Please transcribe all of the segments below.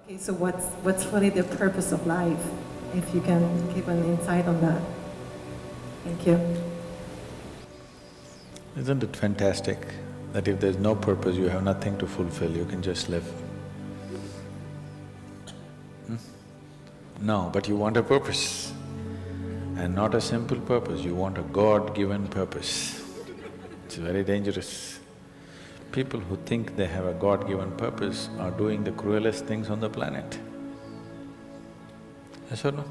Okay, so what's really the purpose of life? If you can give an insight on that. Thank you. Isn't it fantastic that if there's no purpose, you have nothing to fulfill, you can just live? No, but you want a purpose. And not a simple purpose, you want a God-given purpose. It's very dangerous. People who think they have a God-given purpose are doing the cruelest things on the planet. Yes or no?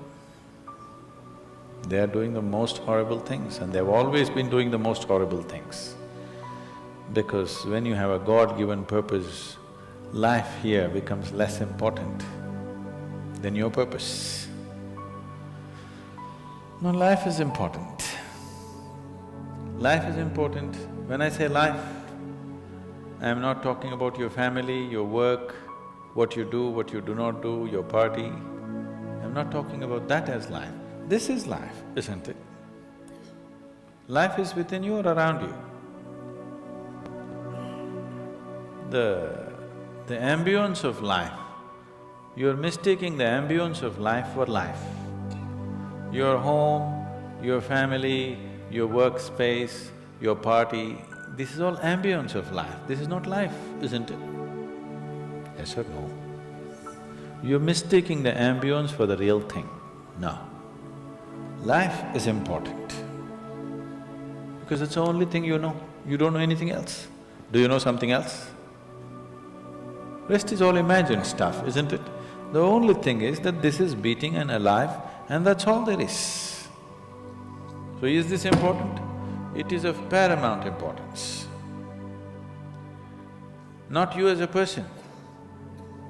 They are doing the most horrible things and they've always been doing the most horrible things. Because when you have a God-given purpose, life here becomes less important than your purpose. No, life is important. Life is important. When I say life, I am not talking about your family, your work, what you do not do, your party. I'm not talking about that as life. This is life, isn't it? Life is within you or around you. The ambience of life, you're mistaking the ambience of life for life. Your home, your family, your workspace, your party, this is all ambience of life. This is not life, isn't it? Yes or no? You're mistaking the ambience for the real thing. No. Life is important because it's the only thing you know. You don't know anything else. Do you know something else? Rest is all imagined stuff, isn't it? The only thing is that this is beating and alive and that's all there is. So is this important? It is of paramount importance. Not you as a person,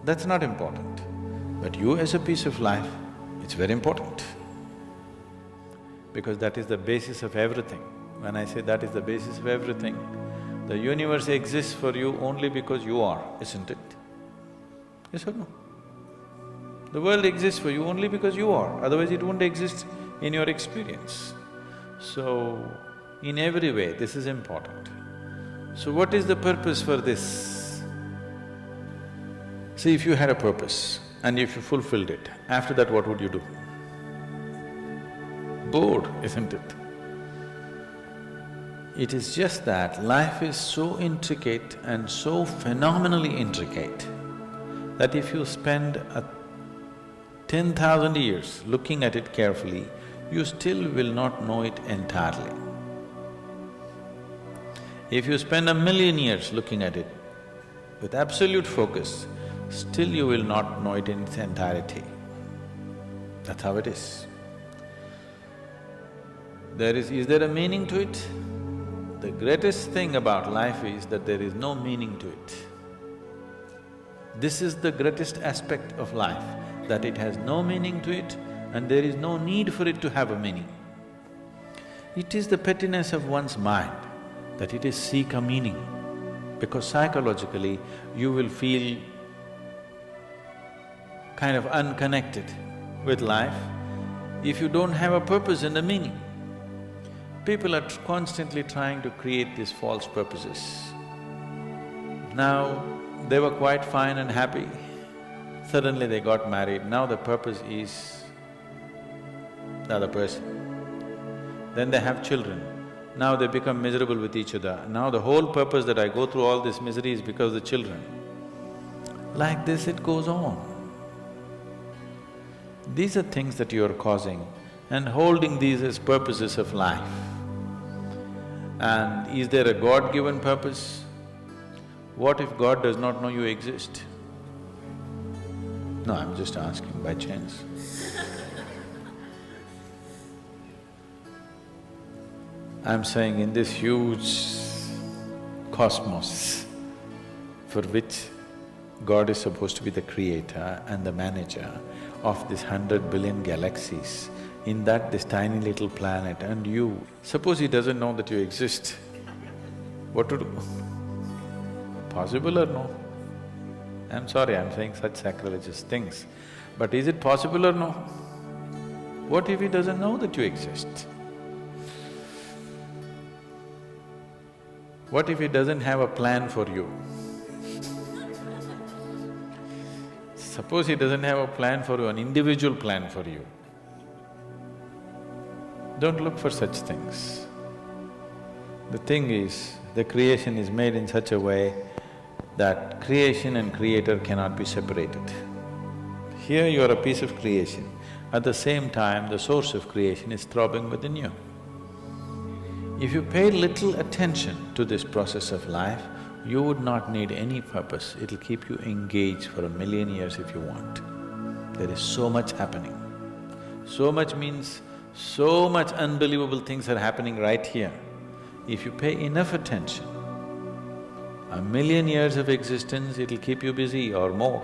that's not important. But you as a piece of life, it's very important. Because that is the basis of everything. When I say that is the basis of everything, the universe exists for you only because you are, isn't it? Yes or no? The world exists for you only because you are, otherwise it wouldn't exist in your experience. So, in every way, this is important. So what is the purpose for this? See, if you had a purpose and if you fulfilled it, after that what would you do? Bored, isn't it? It is just that life is so intricate and so phenomenally intricate that if you spend 10,000 years looking at it carefully, you still will not know it entirely. If you spend 1,000,000 years looking at it with absolute focus, still you will not know it in its entirety. That's how it is. Is there a meaning to it? The greatest thing about life is that there is no meaning to it. This is the greatest aspect of life, that it has no meaning to it and there is no need for it to have a meaning. It is the pettiness of one's mind that it is seek a meaning, because psychologically you will feel kind of unconnected with life if you don't have a purpose and a meaning. People are constantly trying to create these false purposes. Now, they were quite fine and happy, suddenly they got married, now the purpose is the other person. Then they have children, now they become miserable with each other. Now the whole purpose that I go through all this misery is because of the children. Like this it goes on. These are things that you are causing and holding these as purposes of life. And is there a God-given purpose? What if God does not know you exist? No, I'm just asking by chance. I'm saying in this huge cosmos for which God is supposed to be the creator and the manager of this 100 billion galaxies, in that this tiny little planet and you, suppose he doesn't know that you exist, what to do? Possible or no? I'm sorry, I'm saying such sacrilegious things, but is it possible or no? What if he doesn't know that you exist? What if he doesn't have a plan for you? Suppose he doesn't have a plan for you, an individual plan for you. Don't look for such things. The thing is, the creation is made in such a way that creation and creator cannot be separated. Here you are a piece of creation, at the same time the source of creation is throbbing within you. If you pay little attention to this process of life, you would not need any purpose, it'll keep you engaged for 1,000,000 years if you want. There is so much happening. So much means so much unbelievable things are happening right here. If you pay enough attention, 1,000,000 years of existence, it'll keep you busy or more.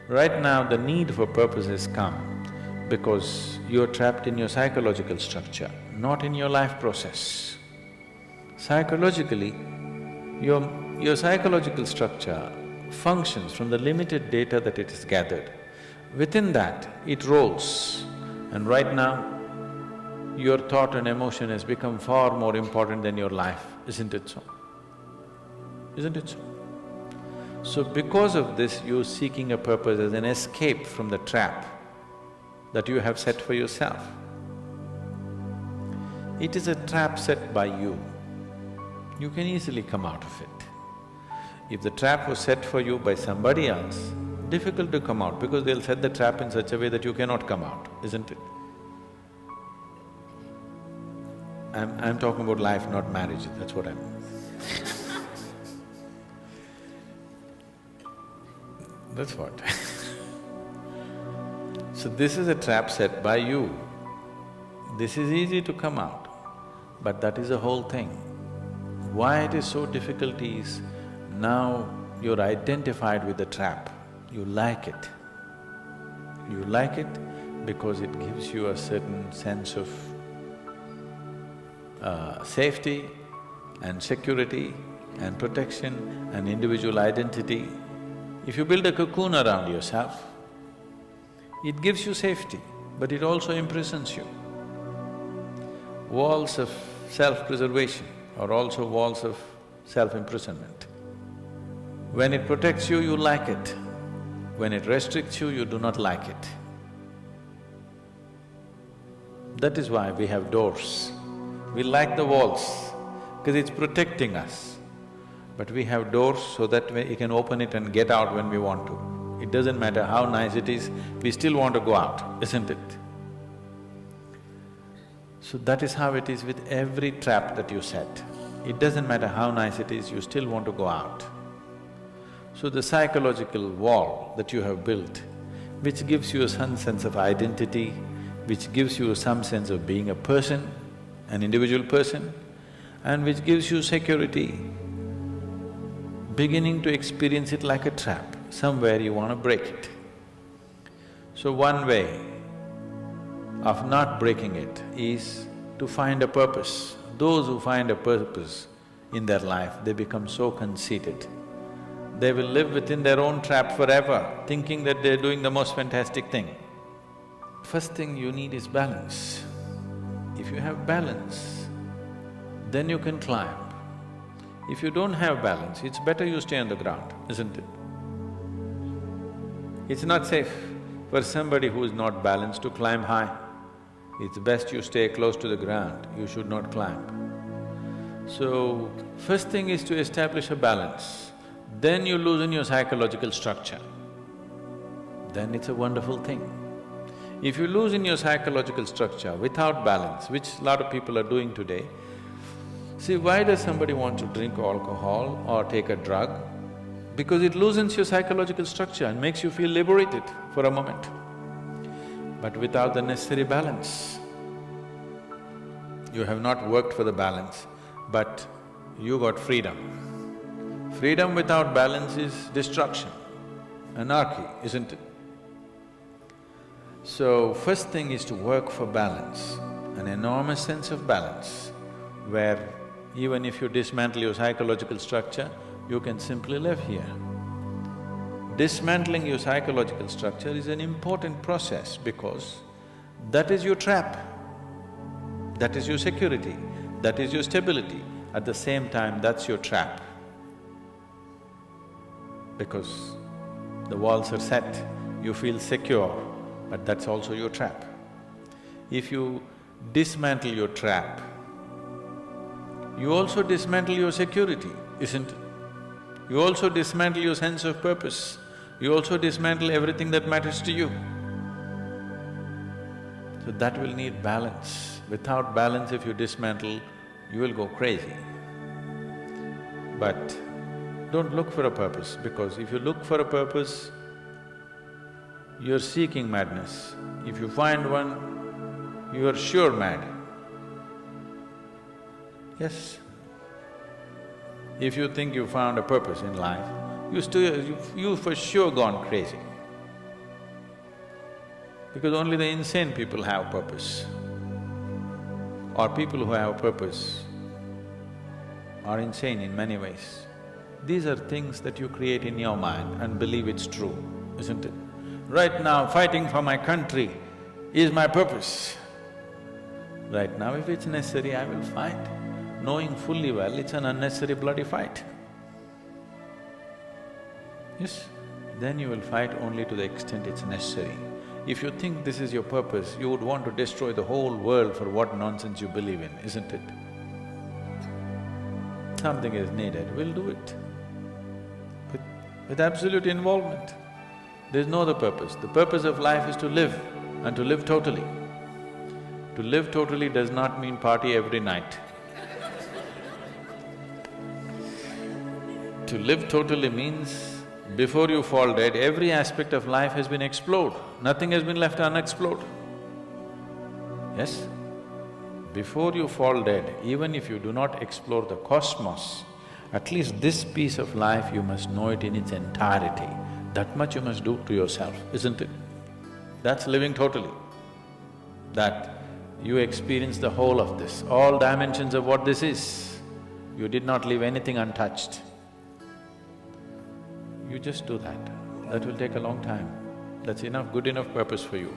Right now, the need for purpose has come because you're trapped in your psychological structure, not in your life process. Psychologically, your psychological structure functions from the limited data that it has gathered. Within that, it rolls. And right now, your thought and emotion has become far more important than your life, isn't it so? Isn't it so? So because of this, you're seeking a purpose as an escape from the trap that you have set for yourself. It is a trap set by you. You can easily come out of it. If the trap was set for you by somebody else, difficult to come out because they'll set the trap in such a way that you cannot come out, isn't it? I'm talking about life, not marriage, that's what I mean. That's what So this is a trap set by you. This is easy to come out, but that is the whole thing. Why it is so difficult is, now you're identified with the trap, you like it. You like it because it gives you a certain sense of safety and security and protection and individual identity. If you build a cocoon around yourself, it gives you safety, but it also imprisons you. Walls of self-preservation are also walls of self-imprisonment. When it protects you, you like it. When it restricts you, you do not like it. That is why we have doors. We like the walls, because it's protecting us. But we have doors so that we can open it and get out when we want to. It doesn't matter how nice it is, we still want to go out, isn't it? So that is how it is with every trap that you set. It doesn't matter how nice it is, you still want to go out. So the psychological wall that you have built, which gives you some sense of identity, which gives you some sense of being a person, an individual person, and which gives you security, beginning to experience it like a trap, somewhere you want to break it. So one way of not breaking it is to find a purpose. Those who find a purpose in their life, they become so conceited. They will live within their own trap forever, thinking that they're doing the most fantastic thing. First thing you need is balance. If you have balance, then you can climb. If you don't have balance, it's better you stay on the ground, isn't it? It's not safe for somebody who is not balanced to climb high. It's best you stay close to the ground, you should not climb. So, first thing is to establish a balance. Then you loosen your psychological structure. Then it's a wonderful thing. If you loosen your psychological structure without balance, which a lot of people are doing today, see, why does somebody want to drink alcohol or take a drug? Because it loosens your psychological structure and makes you feel liberated for a moment. But without the necessary balance, you have not worked for the balance, but you got freedom. Freedom without balance is destruction, anarchy, isn't it? So, first thing is to work for balance, an enormous sense of balance, where even if you dismantle your psychological structure, you can simply live here. Dismantling your psychological structure is an important process because that is your trap, that is your security, that is your stability. At the same time, that's your trap. Because the walls are set, you feel secure, but that's also your trap. If you dismantle your trap, you also dismantle your security, isn't it? You also dismantle your sense of purpose, you also dismantle everything that matters to you. So that will need balance. Without balance, if you dismantle, you will go crazy. But don't look for a purpose, because if you look for a purpose, you're seeking madness. If you find one, you are sure mad. Yes. If you think you found a purpose in life, you for sure gone crazy. Because only the insane people have purpose. Or people who have purpose are insane in many ways. These are things that you create in your mind and believe it's true, isn't it? Right now, fighting for my country is my purpose. Right now, if it's necessary, I will fight, knowing fully well it's an unnecessary bloody fight. Yes, then you will fight only to the extent it's necessary. If you think this is your purpose, you would want to destroy the whole world for what nonsense you believe in, isn't it? Something is needed, we'll do it. With absolute involvement. There's no other purpose. The purpose of life is to live, and to live totally. To live totally does not mean party every night. To live totally means before you fall dead, every aspect of life has been explored, nothing has been left unexplored. Yes? Before you fall dead, even if you do not explore the cosmos, at least this piece of life you must know it in its entirety. That much you must do to yourself, isn't it? That's living totally. That you experience the whole of this, all dimensions of what this is. You did not leave anything untouched. You just do that. That will take a long time. That's enough, good enough purpose for you.